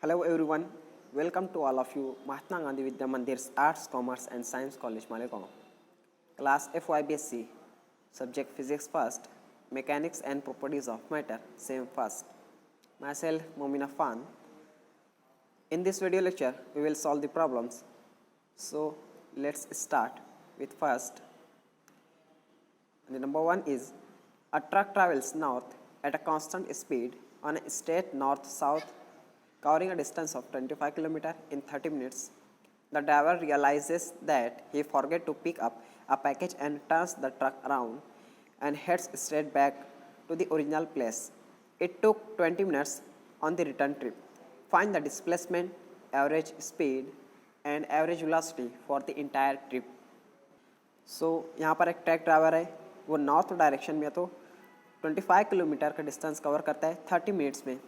Hello everyone, welcome to all of you Mahatma Gandhi Vidya Mandir's Arts, Commerce and Science College Malegaon. Class FYBSc, subject Physics first, Mechanics and Properties of Matter, same first. Myself, Momina Fan. In this video lecture, we will solve the problems. So let's start with first. The number one is, a truck travels north at a constant speed on a straight north-south covering a distance of 25 km in 30 minutes. The driver realizes that he forgot to pick up a package and turns the truck around and heads straight back to the original place. It took 20 minutes on the return trip. Find the displacement, average speed and average velocity for the entire trip. So यहाँ पर एक truck driver है, वो north direction में तो 25 kilometre का distance cover करता है 30 मिनट्स में.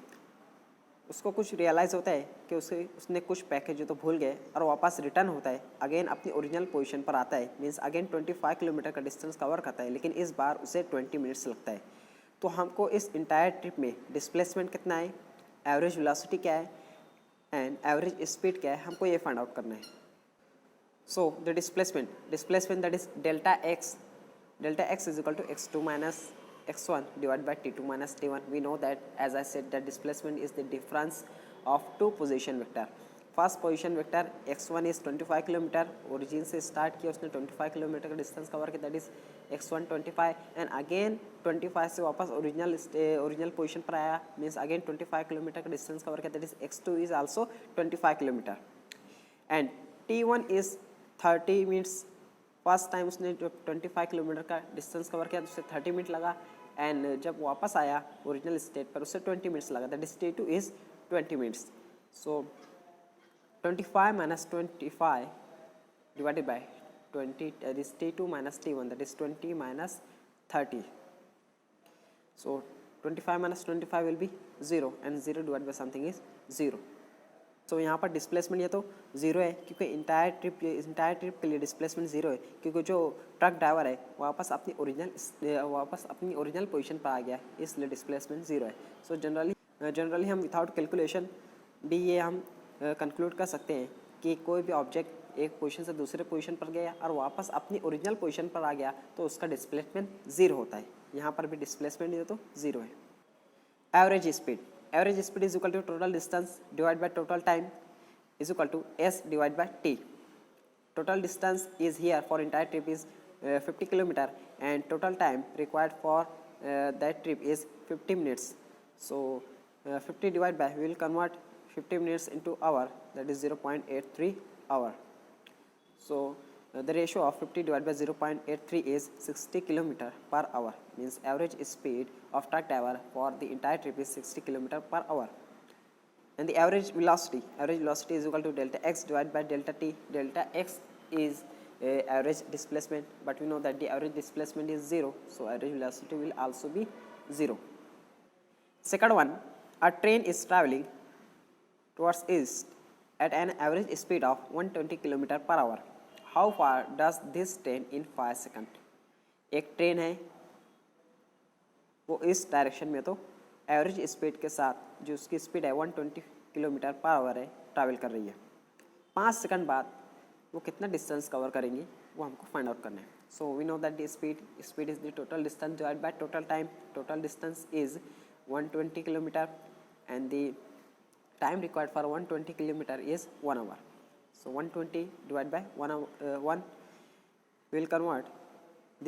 उसको कुछ रियलाइज़ होता है कि उसने कुछ पैकेज जो तो भूल गए और वापस रिटर्न होता है, अगेन अपनी ओरिजिनल पोजीशन पर आता है, मींस अगेन 25 किलोमीटर का डिस्टेंस कवर करता है, लेकिन इस बार उसे 20 मिनट्स लगता है. तो हमको इस इंटायर ट्रिप में डिस्प्लेसमेंट कितना है, एवरेज वेलोसिटी क्या है एंड एवरेज स्पीड क्या है, हमको ये फाइंड आउट करना है. So the displacement that is delta x is equal to x2 minus x1 divided by t2 minus t1. We know that, as I said, that displacement is the difference of two position vector. First position vector x1 is 25 kilometre, origin से start किया उसने 25 kilometre का distance cover किया, that is x1 25 and again 25 से वापस original position पर आया, means again 25 kilometre का डिस्टेंस कवर किया, that is x2 is also 25 kilometre and t1 is 30 minutes. First time उसने जो 25 किलोमीटर का डिस्टेंस कवर किया तो उससे 30 मिनट लगा एंड जब वापस आया ओरिजिनल स्टेट पर उससे 20 मिनट्स लगा, that is t2 is 20 minutes. So 25 minus 25 divided by 20, that is t2 minus t1, that is 20 minus 30. So 25 minus 25 will be 0 and 0 divided by something is 0. So यहाँ पर displacement ये तो 0 है क्योंकि entire trip के लिए displacement 0 है, क्योंकि जो ट्रक ड्राइवर है वापस अपनी ओरिजिनल पोजीशन पर आ गया, इसलिए डिस्प्लेसमेंट 0 है. सो जनरली हम विदाउट कैलकुलेशन भी ये हम कंक्लूड कर सकते हैं कि कोई भी ऑब्जेक्ट एक पोजीशन से दूसरे पोजीशन पर गया और वापस अपनी ओरिजिनल पोजीशन पर आ गया तो उसका डिस्प्लेसमेंट 0 होता है. यहाँ पर भी डिस्प्लेसमेंट ये तो 0 है. Average speed is equal to total distance divide by total time is equal to s divide by t. Total distance is here for entire trip is 50 kilometre and total time required for that trip is 50 minutes. So 50 divide by, we will convert 50 minutes into hour, that is 0.83 hour. So the ratio of 50 divided by 0.83 is 60 km per hour, means average speed of truck driver for the entire trip is 60 km per hour. And the average velocity is equal to delta x divided by delta t. Delta x is average displacement, but we know that the average displacement is 0, so average velocity will also be 0. Second one, a train is traveling towards east at an average speed of 120 km per hour. How far does this train in 5 seconds? एक train है वो इस direction में तो average speed के साथ जो उसकी स्पीड है 120 किलोमीटर पर आवर है, ट्रैवल कर रही है. 5 सेकंड बाद वो कितना डिस्टेंस कवर करेंगी वो हमको फाइंड आउट करना है. So we know that the speed is the total distance divide by total time. Total distance is 120 kilometre and the time required for 120 kilometer is 1 hour. So 120 divided by 1 will convert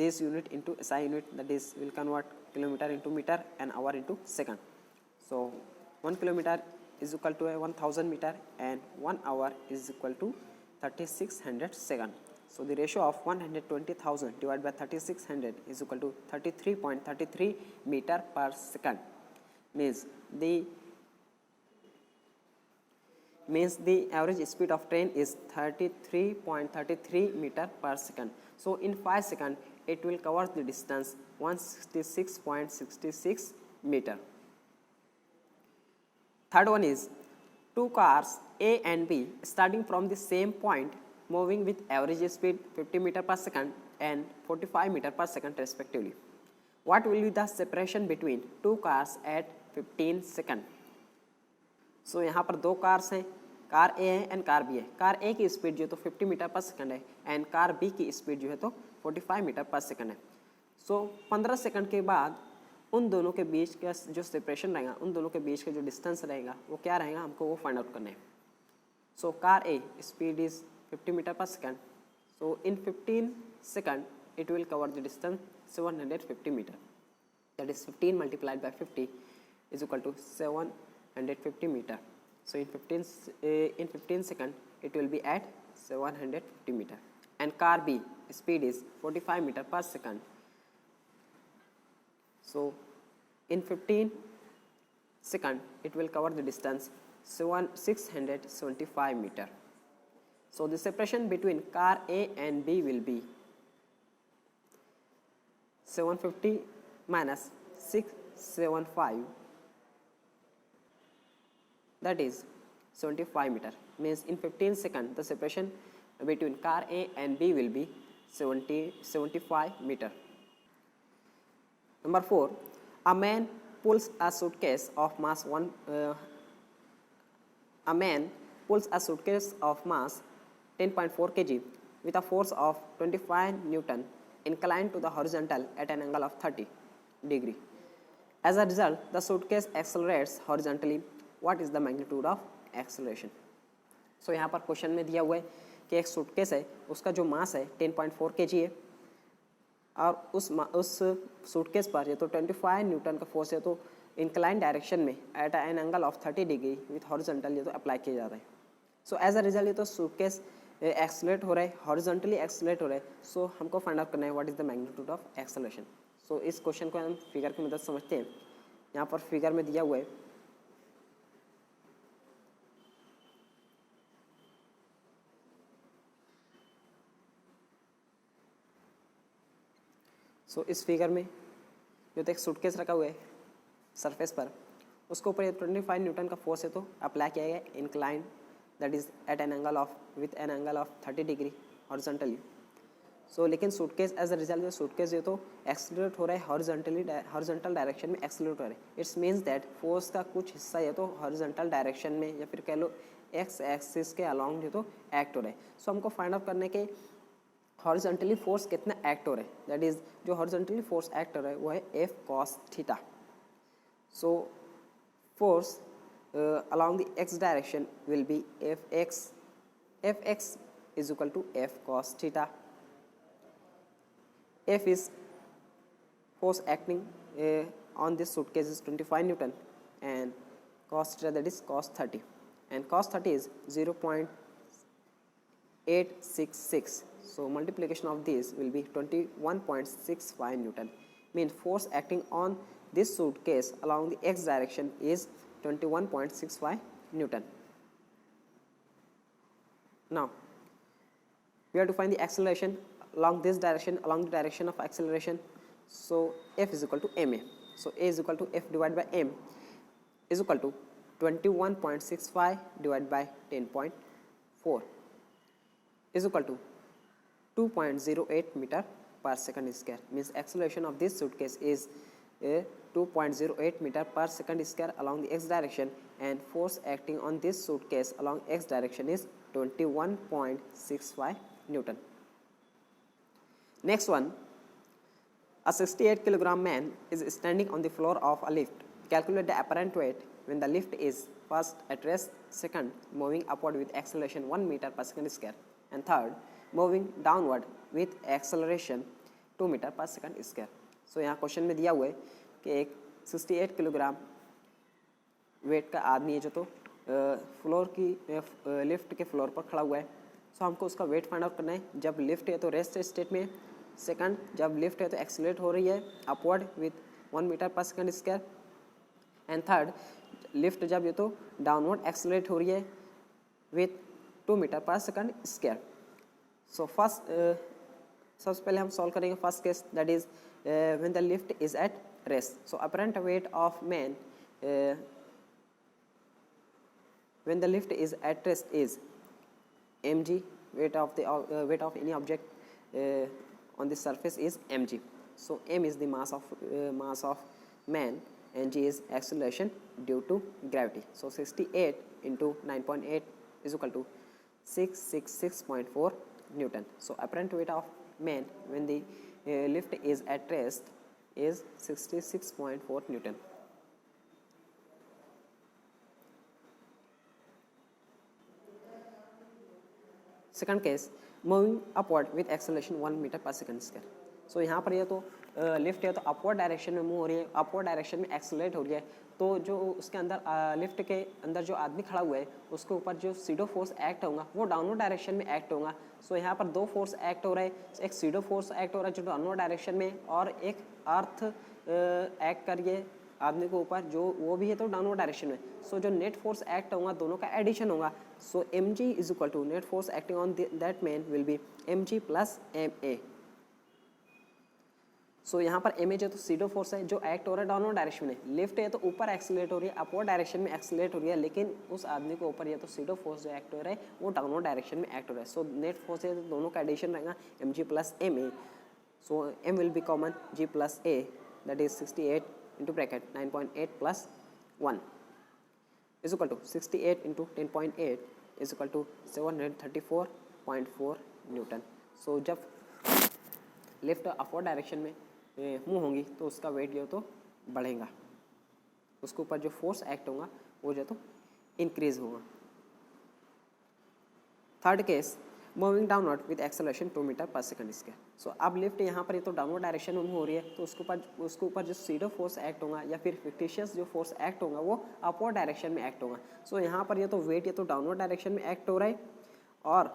this unit into SI unit, that is will convert kilometer into meter and hour into second. So 1 kilometer is equal to 1000 meter and 1 hour is equal to 3600 second. So the ratio of 120,000 divided by 3600 is equal to 33.33 meter per second, means the average speed of train is 33.33 meter per second. So in 5 seconds it will cover the distance 166.66 meter. Third one is, two cars A and B starting from the same point moving with average speed 50 meter per second and 45 meter per second respectively. What will be the separation between two cars at 15 seconds? सो यहाँ पर दो cars हैं, car ए है and car B है। Car ए की speed जो है तो 50 मीटर पर सेकंड है एंड कार बी की स्पीड जो है तो 45 मीटर पर सेकंड है। सो 15 सेकंड के बाद उन दोनों के बीच का जो सेपरेशन रहेगा, उन दोनों के बीच का जो डिस्टेंस रहेगा वो क्या रहेगा, हमको वो फाइंड आउट करना है। So car a speed is 50 metre पर second, so in 15 second it will cover the distance 750 meter, that is 15 multiplied by 50 is equal to 750 meter. So in 15 second it will be at 750 meter. And car B speed is 45 meter per second, so in 15 second it will cover the distance 675 meter. So the separation between car A and B will be 750 minus 675, that is 75 meter, means in 15 seconds the separation between car A and B will be 75 meter. Number 4, a man pulls a suitcase of mass 10.4 kg with a force of 25 Newton inclined to the horizontal at an angle of 30 degree. As a result, the suitcase accelerates horizontally. What is the magnitude of acceleration? So यहाँ पर question में दिया हुआ है कि एक suitcase है, उसका जो मास है 10.4 kg है और उस सूटकेस पर ये तो 25 न्यूटन का फोर्स है तो इंक्लाइन डायरेक्शन में at an angle of 30 degree with horizontal ये तो अप्लाई किया जा रहा है। सो एज अ रिजल्ट ये तो सूटकेस एक्सलेट हो रहा है, हॉरिजॉन्टली एक्सलेट हो रहा है। सो हमको फाइंड आउट करना है what is the magnitude of acceleration. So इस क्वेश्चन को हम फिगर की मदद समझते हैं। यहाँ पर फिगर में दिया हुआ है सो इस फिगर में जो तो एक सूटकेस रखा हुआ है सरफेस पर, उसके ऊपर 25 न्यूटन का फोर्स है तो अप्लाई किया गया incline, that is at an angle of with an angle of 30 degree horizontally. So लेकिन suitcase as a result suitcase ये तो एक्सलरेट हो रहा है हॉरिजॉन्टल डायरेक्शन में एक्सलरेट हो रहा है। इट्स मीन्स दैट फोर्स का कुछ हिस्सा ये तो हॉरिजॉन्टल डायरेक्शन में या फिर कह लो एक्स एक्सिस के अलॉन्ग जो तो एक्ट हो रहा है। सो हमको फाइंड आउट करने के हॉरिजॉन्टली फोर्स कितना एक्ट हो रहा है, दैट इज जो हॉरिजॉन्टली फोर्स एक्ट हो रहा है वो है F cos theta. So force along the x direction will be fx is equal to f cos theta. F is force acting on this suitcase is 25 Newton and cos theta that is cos 30 and cos 30 is 0.866. So multiplication of this will be 21.65 Newton. Means force acting on this suitcase along the x direction is 21.65 Newton. Now we have to find the acceleration along this direction, along the direction of acceleration. So F is equal to ma. So A is equal to F divided by m is equal to 21.65 divided by 10.4 is equal to 2.08 meter per second square. Means acceleration of this suitcase is 2.08 meter per second square along the x direction and force acting on this suitcase along x direction is 21.65 Newton. Next one, a 68 kilogram man is standing on the floor of a lift. Calculate the apparent weight when the lift is first at rest, second moving upward with acceleration 1 meter per second square and third moving downward with acceleration 2 meter per second square. सो यहाँ question में दिया हुआ है कि एक 68 kilogram weight का आदमी है जो तो फ्लोर की लिफ्ट के फ्लोर पर खड़ा हुआ है। सो हमको उसका वेट फाइंड आउट करना है जब लिफ्ट है तो रेस्ट स्टेट में, सेकंड जब लिफ्ट है तो एक्सीलरेट हो रही है अपवर्ड विथ 1 मीटर पर second square and third lift जब ये तो डाउनवर्ड एक्सीलरेट हो रही है विथ 2 मीटर पर सेकंड स्क्वायर। सो फर्स्ट सबसे पहले हम सॉल्व करेंगे first case, that is when the lift is at rest. So apparent weight of man when the lift is at rest is mg, weight of the weight of any object on the surface is mg. So m is the mass of man ng is acceleration due to gravity. So 68 into 9.8 is equal to 666.4 Newton. So apparent weight of man when the lift is at rest is 66.4 Newton. Second case, moving upward with acceleration 1 meter per second square. So यहाँ पर ये तो lift है तो upward direction में move हो रही है, अपवर्ड डायरेक्शन में एक्सेलरेट हो रही है, तो जो उसके अंदर लिफ्ट के अंदर जो आदमी खड़ा हुआ है उसके ऊपर जो सीडो फोर्स एक्ट होगा वो डाउनवर्ड डायरेक्शन में एक्ट होगा. सो यहाँ पर दो फोर्स एक्ट हो रहे हैं, एक सीडो फोर्स एक्ट हो रहा है जो डाउनवर्ड डायरेक्शन में, और एक अर्थ एक्ट करिए आदमी के ऊपर जो वो भी है तो डाउनवर्ड डायरेक्शन में. सो जो नेट फोर्स एक्ट होगा दोनों का एडिशन होगा. So mg is equal to net force acting on that man will be mg plus ma. So यहाँ पर ma जो तो सीडो फोर्स है जो एक्ट हो रहा है डाउनवर्ड डायरेक्शन में, लिफ्ट है तो ऊपर एक्सेलरेट हो रही है, अपवर्ड डायरेक्शन में एक्सेलरेट हो रही है, लेकिन उस आदमी के ऊपर ये तो सीडो फोर्स जो एक्ट हो रहा है वो डाउनवर्ड डायरेक्शन में एक्ट हो रहा है. सो नेट फोर्स है तो दोनों का एडिशन रहेगा mg plus ma. So m will be common g plus a, that is 68 into bracket 9.8 plus 1 is equal to 68 into 10.8 is equal to 734.4 Newton. So जब लिफ्ट अपवर्ड डायरेक्शन में move होंगी तो उसका वेट जो तो बढ़ेगा, उसके ऊपर जो फोर्स एक्ट होगा वो जो तो इंक्रीज होगा. Third case, moving downward with acceleration 2 metre पर सेकंड स्क्वायर. सो अब लिफ्ट यहाँ पर ये तो डाउनवर्ड डायरेक्शन में मूव हो रही है तो उसके ऊपर जो सीडो फोर्स एक्ट होगा या फिर फिक्टिशियस जो फोर्स एक्ट होगा वो अपवर्ड डायरेक्शन में एक्ट होगा. सो यहाँ पर ये तो वेट ये तो डाउनवर्ड डायरेक्शन में एक्ट हो रहा है और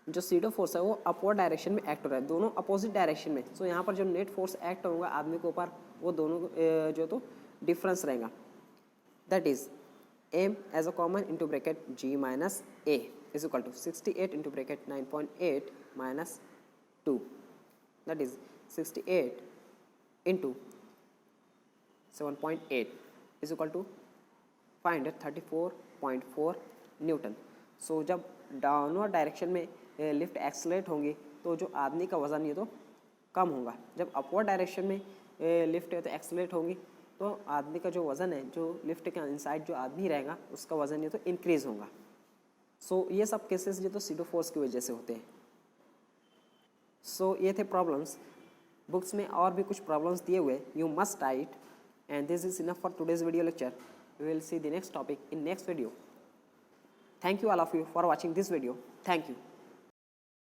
जो सीडो फोर्स है वो अपवर्ड डायरेक्शन में एक्ट हो रहा है, दोनों अपोजिट डायरेक्शन में. सो यहाँ पर जो नेट फोर्स एक्ट होगा आदमी के ऊपर वो दोनों जो तो डिफरेंस रहेगा, that is m as a common into bracket g minus a is equal to 68 into bracket 9.8 minus 2, that is 68 into 7.8 is equal to 534.4 Newton. सो जब डाउनवर्ड डायरेक्शन में लिफ्ट एक्सेलरेट होंगी तो जो आदमी का वज़न ये तो कम होगा, जब अपवर्ड डायरेक्शन में लिफ्ट है तो एक्सेलरेट होंगी तो आदमी का जो वज़न है जो लिफ्ट के इनसाइड जो आदमी रहेगा उसका वज़न ये तो इंक्रीज़ होगा. सो ये सब केसेस जो तो सीडो फोर्स की वजह से होते हैं. सो ये थे प्रॉब्लम्स. बुक्स में और भी कुछ प्रॉब्लम्स दिए हुए, you must write. And this is enough for today's video lecture. We will see the next topic in next video. Thank you all of you for watching this video. Thank you.